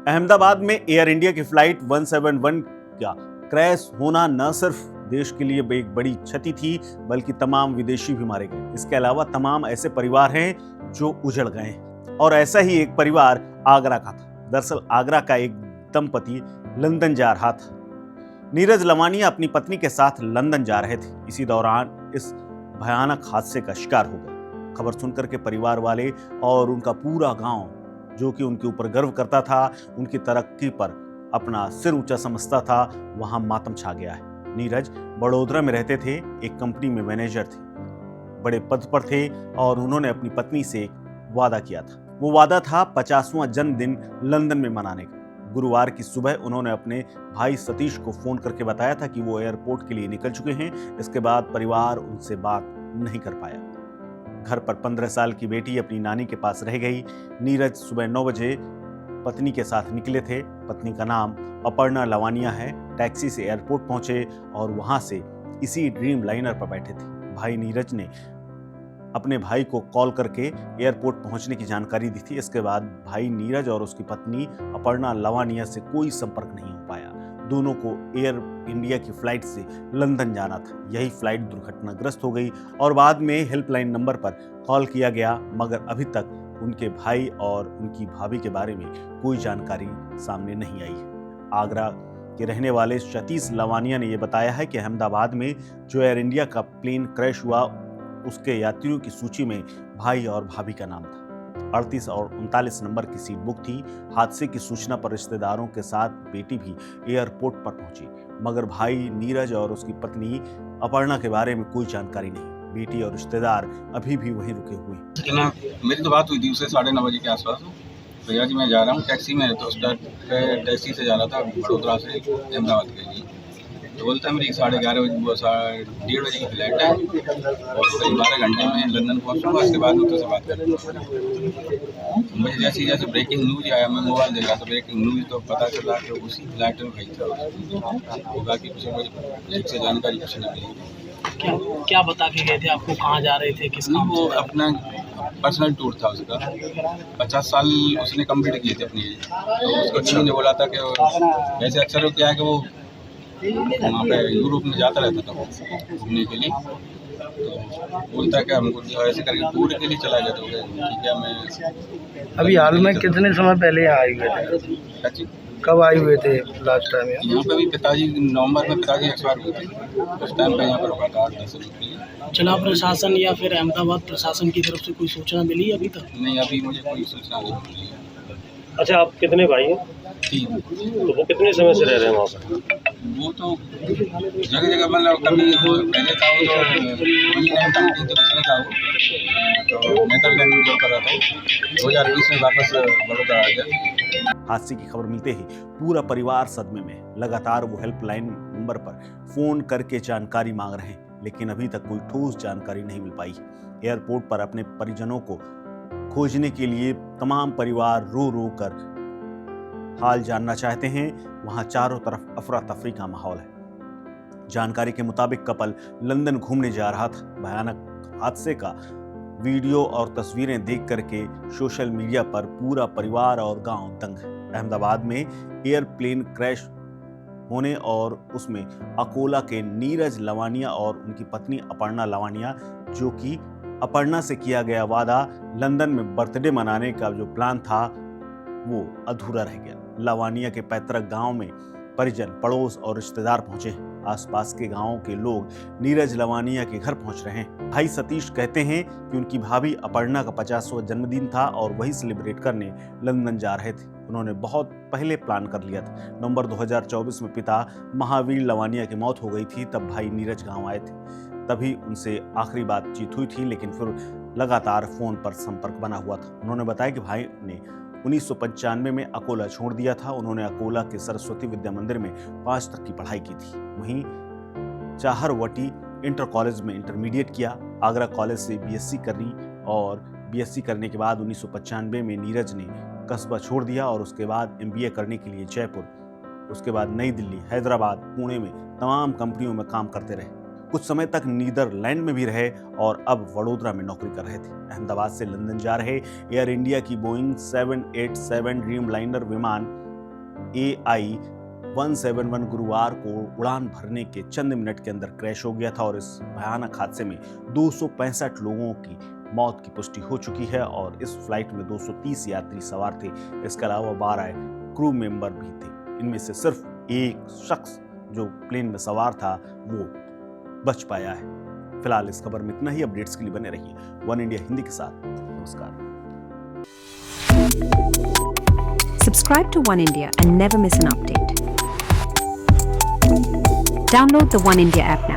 अहमदाबाद में air India की flight 171 का क्रैश होना न सिर्फ देश के लिए एक बड़ी क्षति थी, बल्कि तमाम विदेशी भी मारे गए। इसके अलावा तमाम ऐसे परिवार हैं जो उजड़ गए हैं। और ऐसा ही एक परिवार आगरा का था। दरअसल आगरा का एक दंपति लंदन जा रहा था। नीरज लवानिया अपनी पत्नी के साथ लंदन जा रहे थे। इसी दौरान इस भयानक हादसे का शिकार हो गए। खबर सुनकर के परिवार वाले और उनका पूरा गांव, जो कि उनके ऊपर गर्व करता था, उनकी तरक्की पर अपना सिर ऊंचा समझता था, वहां मातम छा गया है। नीरज बड़ोदरा में रहते थे, एक कंपनी में मैनेजर थे, बड़े पद पर थे और उन्होंने अपनी पत्नी से एक वादा किया था। वो वादा था 50वां जन्मदिन लंदन में मनाने का। गुरुवार की सुबह उन्होंने अपने भाई सतीश को फोन करके बताया था कि वो एयरपोर्ट के लिए निकल चुके हैं। इसके बाद परिवार उनसे बात नहीं कर पाया। घर पर 15 साल की बेटी अपनी नानी के पास रह गई। नीरज सुबह 9 बजे पत्नी के साथ निकले थे। पत्नी का नाम अपर्णा लवानिया है। टैक्सी से एयरपोर्ट पहुंचे और वहां से इसी ड्रीम लाइनर पर बैठे थे। भाई नीरज ने अपने भाई को कॉल करके एयरपोर्ट पहुंचने की जानकारी दी थी। इसके बाद भाई नीरज और उसकी पत्नी अपर्णा लवानिया से कोई संपर्क नहीं हो पाया। दोनों को एयर इंडिया की फ्लाइट से लंदन जाना था। यही फ्लाइट दुर्घटनाग्रस्त हो गई और बाद में हेल्पलाइन नंबर पर कॉल किया गया, मगर अभी तक उनके भाई और उनकी भाभी के बारे में कोई जानकारी सामने नहीं आई है। आगरा के रहने वाले सतीश लवानिया ने यह बताया है कि अहमदाबाद में जो एयर इंडिया का प्लेन क्रैश हुआ, उसके यात्रियों की सूची में भाई और भाभी का नाम था। 38 और 39 नंबर की सीट बुक थी। हादसे की सूचना पर रिश्तेदारों के साथ बेटी भी एयरपोर्ट पर पहुंची, मगर भाई नीरज और उसकी पत्नी अपर्णा के बारे में कोई जानकारी नहीं। बेटी और रिश्तेदार अभी भी वहीं रुके हुए हैं। मेरी तो बात हुई थी उससे 9:30 बजे के आसपास। भैया जी मैं जा रहा हूँ टैक्सी में, तो टैक्सी से जा रहा था बड़ोदरा से अहमदाबाद के लिए। तो बोलता है मेरी 11:30 बजे 1:30 बजे की फ्लाइट है और करीब 12 घंटे में लंदन पहुँचूँगा। उसके बाद मैं तुझसे बात करूँगा। मुझे जैसे ब्रेकिंग न्यूज़ आया, मैं मोबाइल देख रहा था, ब्रेकिंग न्यूज़ तो पता चला कि उसी फ्लाइट में भाई था। बाकी कुछ ठीक से जानकारी कुछ नहीं मिली। क्या बता के गए थे आपको, कहाँ जा रहे थे, किस काम? वो अपना पर्सनल टूर था उसका। 50 साल उसने कंप्लीट किए थे अपनी। तो उसको टीम ने बोला था कि वैसे अक्सर वो क्या है कि वो वहाँ पे यूरोप में जाता रहता था वो घूमने के लिए। तो बोलता है कि हमको ऐसे करके टूर के लिए चला गया। तो ठीक है, मैं अभी हाल में कितने समय पहले यहाँ आए हुए थे? कब आए हुए थे लास्ट टाइम? यहाँ पे भी पिताजी नवंबर में पिताजी एक्सपायर हुए थे। उस टाइम पे यहाँ पर रुका था 8-10 दिन के लिए। जिला प्रशासन या फिर अहमदाबाद प्रशासन की तरफ से कोई सूचना मिली अभी तक? नहीं, अभी मुझे कोई सूचना नहीं मिली। अच्छा, आप कितने भाई हैं? 3। तो वो कितने समय से रह रहे हैं वहाँ पर? वो तो जगह जगह मतलब कभी वो पहले था, वो कंपनी तो उसमें था, वो तो नेदरलैंड में जॉब कर रहा था। 2020 में वापस बड़ौदा आ गया। हादसे की खबर मिलते ही पूरा परिवार सदमे में। लगातार वो हेल्पलाइन नंबर पर फोन करके जानकारी मांग रहे हैं, लेकिन अभी तक कोई ठोस जानकारी नहीं मिल पाई। एयरपोर्ट पर अपने परिजनों को खोजने के लिए तमाम परिवार रो रो कर हाल जानना चाहते हैं। वहां चारों तरफ अफरा तफरी का माहौल है। जानकारी के मुताबिक कपल लंदन घूमने जा रहा था। भयानक हादसे का वीडियो और तस्वीरें देख करके सोशल मीडिया पर पूरा परिवार और गांव दंग है। अहमदाबाद में एयरप्लेन क्रैश होने और उसमें अकोला के नीरज लवानिया और उनकी पत्नी अपर्णा लवानिया, जो कि अपर्णा से किया गया वादा लंदन में बर्थडे मनाने का जो प्लान था, वो अधूरा रह गया। लवानिया के पैतृक गांव में परिजन, पड़ोस और रिश्तेदार पहुंचे। आसपास के गांवों के लोग नीरज लवानिया के घर पहुंच रहे हैं। भाई सतीश कहते हैं कि उनकी भाभी अपर्णा का 50वां जन्मदिन था और वही सेलिब्रेट करने लंदन जा रहे थे। उन्होंने बहुत पहले प्लान कर लिया था। नवंबर 2024 में पिता महावीर लवानिया की मौत हो गई थी। तब भाई नीरज गाँव आए थे, तभी उनसे आखिरी बातचीत हुई थी, लेकिन फिर लगातार फोन पर संपर्क बना हुआ था। उन्होंने बताया कि भाई ने 1995 में अकोला छोड़ दिया था। उन्होंने अकोला के सरस्वती विद्या मंदिर में 5 तक की पढ़ाई की थी। वहीं चाहरवटी इंटर कॉलेज में इंटरमीडिएट किया। आगरा कॉलेज से बीएससी करी और बीएससी करने के बाद 1995 में नीरज ने कस्बा छोड़ दिया और उसके बाद एमबीए करने के लिए जयपुर, उसके बाद नई दिल्ली, हैदराबाद, पुणे में तमाम कंपनियों में काम करते रहे। कुछ समय तक नीदरलैंड में भी रहे और अब वडोदरा में नौकरी कर रहे थे। अहमदाबाद से लंदन जा रहे एयर इंडिया की बोइंग 787 ड्रीम लाइनर विमान AI-171 गुरुवार को उड़ान भरने के चंद मिनट के अंदर क्रैश हो गया था और इस भयानक हादसे में 265 लोगों की मौत की पुष्टि हो चुकी है और इस फ्लाइट में 230 यात्री सवार थे। इसके अलावा 12 क्रू मेंबर भी थे। इनमें से सिर्फ एक शख्स जो प्लेन में सवार था वो बच पाया है। फिलहाल इस खबर में इतना ही। अपडेट्स के लिए बने रहिए वन इंडिया हिंदी के साथ। नमस्कार। Subscribe to One India and never miss an update. Download the One India app now.